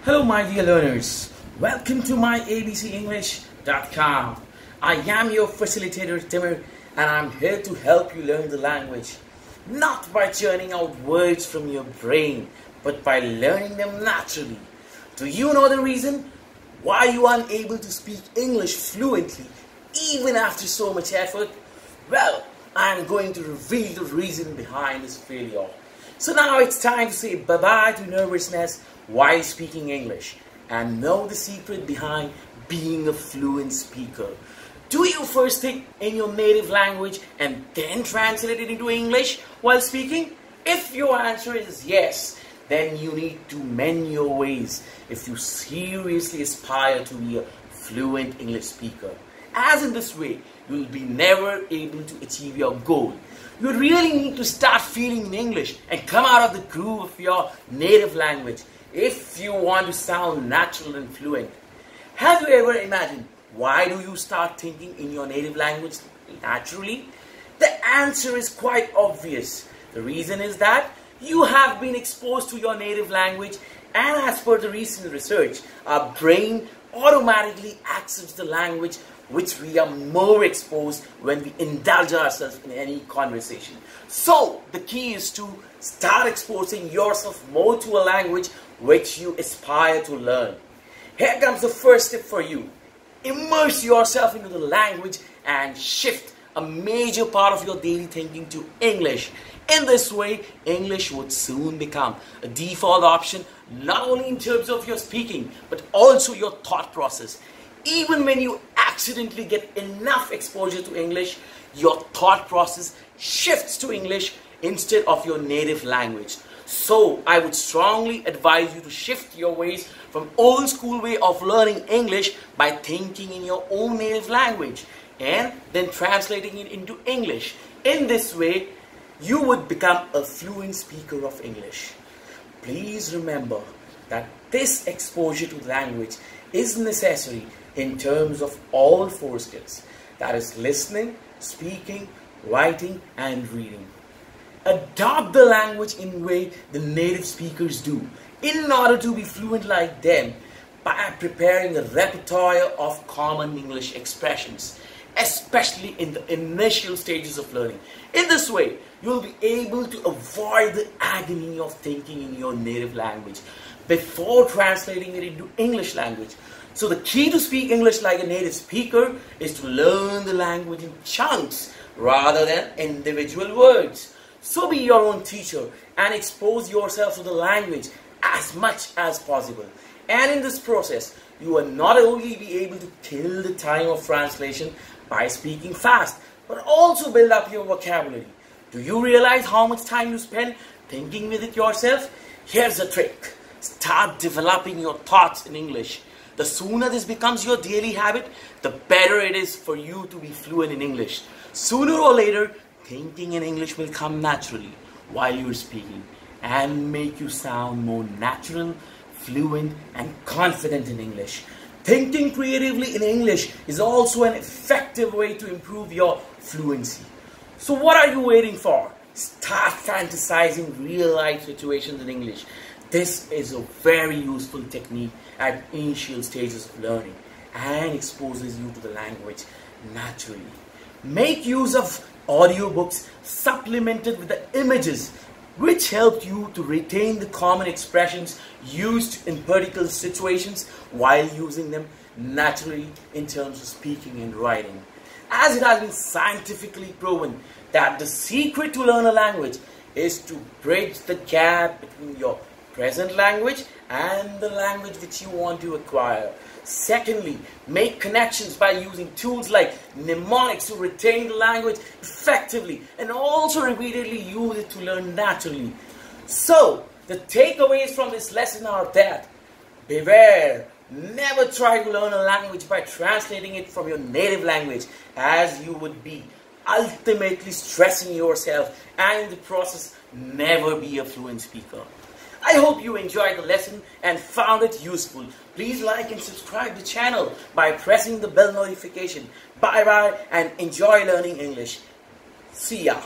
Hello my dear learners, welcome to my abcenglish.com. I am your facilitator Timir and I'm here to help you learn the language, not by churning out words from your brain, but by learning them naturally. Do you know the reason why you are unable to speak English fluently even after so much effort? Well, I'm going to reveal the reason behind this failure. So now it's time to say bye-bye to nervousness while speaking English and know the secret behind being a fluent speaker. Do you first think in your native language and then translate it into English while speaking? If your answer is yes, then you need to mend your ways if you seriously aspire to be a fluent English speaker. As in this way, you will be never able to achieve your goal. You really need to start feeling in English and come out of the groove of your native language if you want to sound natural and fluent. Have you ever imagined why do you start thinking in your native language naturally? The answer is quite obvious. The reason is that you have been exposed to your native language, and as per the recent research, our brain automatically accepts the language which we are more exposed when we indulge ourselves in any conversation. So the key is to start exposing yourself more to a language which you aspire to learn. Here comes the first step for you. Immerse yourself into the language and shift a major part of your daily thinking to English. In this way, English would soon become a default option, not only in terms of your speaking, but also your thought process. Even when you accidentally get enough exposure to English, your thought process shifts to English instead of your native language. So I would strongly advise you to shift your ways from old school way of learning English by thinking in your own native language and then translating it into English. In this way, you would become a fluent speaker of English. Please remember that this exposure to language is necessary in terms of all four skills, that is listening, speaking, writing and reading. Adopt the language in a way the native speakers do in order to be fluent like them by preparing a repertoire of common English expressions, especially in the initial stages of learning. In this way, you will be able to avoid the agony of thinking in your native language before translating it into English language. So the key to speak English like a native speaker is to learn the language in chunks rather than individual words. So be your own teacher and expose yourself to the language as much as possible. And in this process, you will not only be able to kill the time of translation by speaking fast, but also build up your vocabulary. Do you realize how much time you spend thinking with it yourself? Here's the trick. Start developing your thoughts in English. The sooner this becomes your daily habit, the better it is for you to be fluent in English. Sooner or later, thinking in English will come naturally while you're speaking and make you sound more natural, fluent and confident in English. Thinking creatively in English is also an effective way to improve your fluency. So what are you waiting for? Start fantasizing real-life situations in English. This is a very useful technique at initial stages of learning and exposes you to the language naturally. Make use of audiobooks supplemented with the images which help you to retain the common expressions used in particular situations while using them naturally in terms of speaking and writing. As it has been scientifically proven that the secret to learn a language is to bridge the gap between your present language and the language which you want to acquire. Secondly, make connections by using tools like mnemonics to retain the language effectively and also repeatedly use it to learn naturally. So, the takeaways from this lesson are that beware, never try to learn a language by translating it from your native language, as you would be ultimately stressing yourself and in the process never be a fluent speaker. I hope you enjoyed the lesson and found it useful. Please like and subscribe the channel by pressing the bell notification. Bye bye and enjoy learning English. See ya.